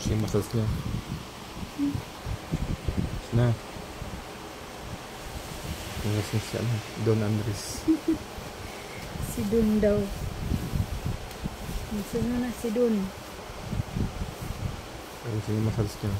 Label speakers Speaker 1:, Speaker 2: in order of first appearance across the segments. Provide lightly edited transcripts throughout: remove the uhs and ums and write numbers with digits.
Speaker 1: Yung massage niya. Na. Tingnan siya na. Don Andres.
Speaker 2: Si Don daw. Gusto na si Don.
Speaker 1: Ayun siya yung massage niya.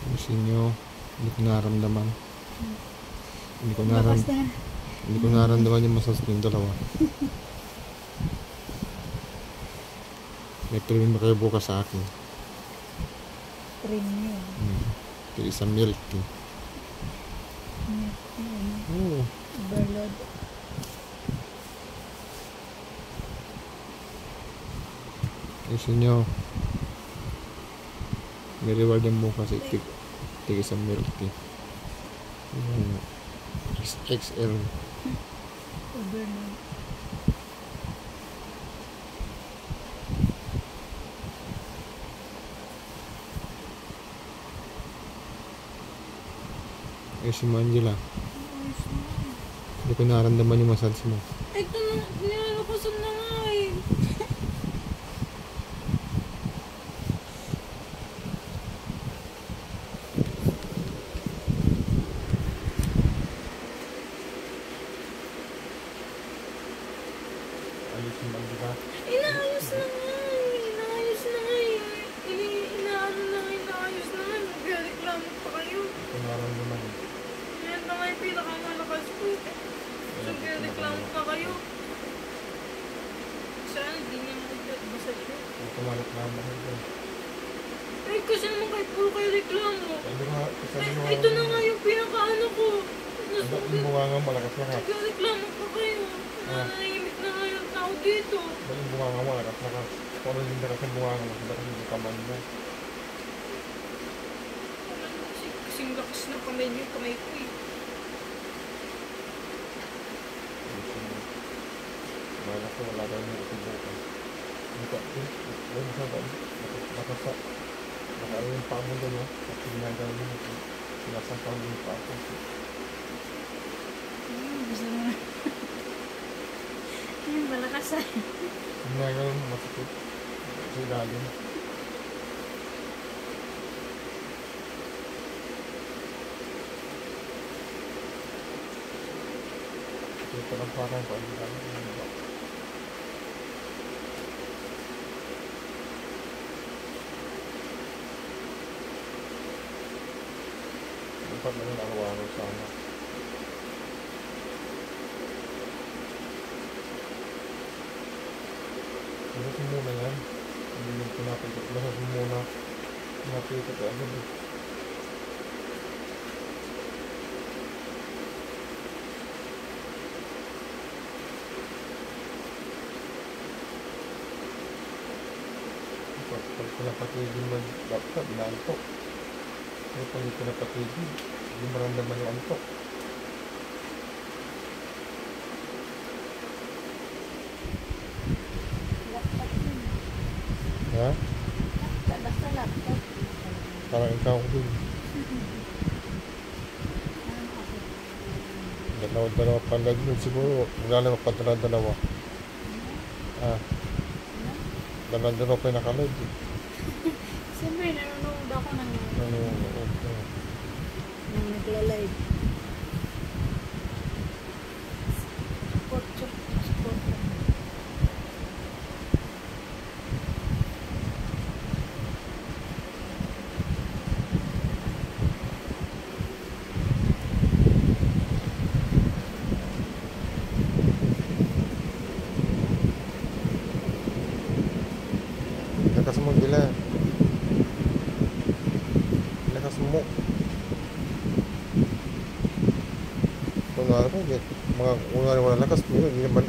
Speaker 1: Gusto nyo, hindi ko naramdaman. Hindi ko naramdaman yung massage ng dalawa. May premium kayo bukas sa akin.
Speaker 2: Premium.
Speaker 1: Ito isang milk tea. Oo.
Speaker 2: Overload.
Speaker 1: Gusto nyo, may reward yung bukas. Ito isang milk tea. XL.
Speaker 2: Overload.
Speaker 1: Si Angela. Hindi ko naramdaman yung massage mo.
Speaker 2: Ito na, nilalabasan na nga eh.
Speaker 1: Ayos yung Angela.
Speaker 2: Inaayos na nga eh. Inaayos na nga eh. Inaano na nga, inaayos na nga. Magreklamo pa kayo.
Speaker 1: Hindi ko naramdaman.
Speaker 2: Yan na nga yung pinakamalakas ko. Magreklamo pa kayo. Sana hindi niya magbasa siya.
Speaker 1: Hindi ko naramdaman ito.
Speaker 2: Eh kasi naman kayo puro kayo reklamo.
Speaker 1: Sabi mo,
Speaker 2: Ito na nga yung pinakaano ko.
Speaker 1: yung bunga nga malakas na ka.
Speaker 2: Nagreklamo pa kayo. Nanahimik na nga yung tao dito.
Speaker 1: Yung bunga nga malakas na ka. Kung ano yung lakas ng bunga nga, mas lakas yung kaman mo.
Speaker 2: Kasing lakas na kamay niyo, kamay ko eh.
Speaker 1: Malakas na wala tayo yung itibukan. Hindi ka, yung sa ba? Nakasa. Nakala yung paa mo doon, at ginagawa mo ito. Sinasampaw mo yung paa ko.
Speaker 2: Gusto na. Yung malakas ah.
Speaker 1: Ginagawa mo masakit. Sa ilalim. Ito lang parang pa ang ilalim. Dapat na yung araw-araw sana. Lasas mo muna yan. Hindi yung pinapitot. Lasas mo muna. Pinapitot ka agad eh. Pag pinapatigil mo, dapat inaantok. Pero pag hindi pinapatigil, hindi maramdaman yung antok.
Speaker 2: Laptop yun.
Speaker 1: Ha?
Speaker 2: Basta laptop.
Speaker 1: Parang ikaw ko din. Dalawa palag nun siguro. Maglalaro pa dalawa. Dalawa pa yung nakalive.
Speaker 2: Siyempre, nanonood ako ng nagla-live. Support.
Speaker 1: Lakas mo gila. Lakas mo. Kung ano pa, mga kunwari wala lakas, pero hindi naman,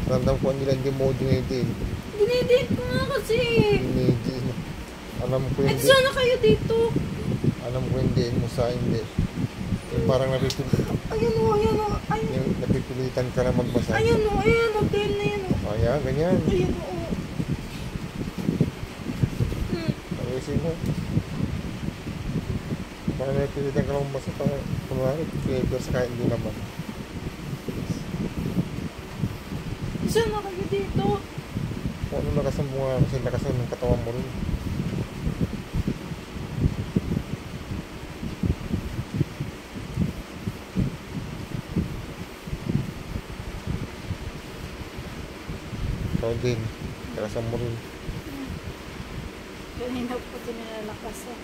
Speaker 1: randam ko nila hindi mo dinidin.
Speaker 2: Dinidate ko nga kasi.
Speaker 1: Dinidin. Alam ko
Speaker 2: Eh,
Speaker 1: hindi.
Speaker 2: sana kayo dito.
Speaker 1: Alam ko hindi mo sa hindi. Yung parang
Speaker 2: Ayan o, ayan o. Ayan.
Speaker 1: yung napipilitan ka na magbasa.
Speaker 2: Ayan o, ayan o. Tail na yan o.
Speaker 1: Kaya, ganyan.
Speaker 2: Ayan o.
Speaker 1: Ayusin mo. Parang napipilitan ka na magbasa. Parang, kunwari, pero sa kahit hindi naman.
Speaker 2: Sana kayo dito.
Speaker 1: Kung ano lakas ang bunga, kasi lakas ng katawan mo rin. Ikaw din, lakasan mo rin.
Speaker 2: Kanina po ito nilalakas eh.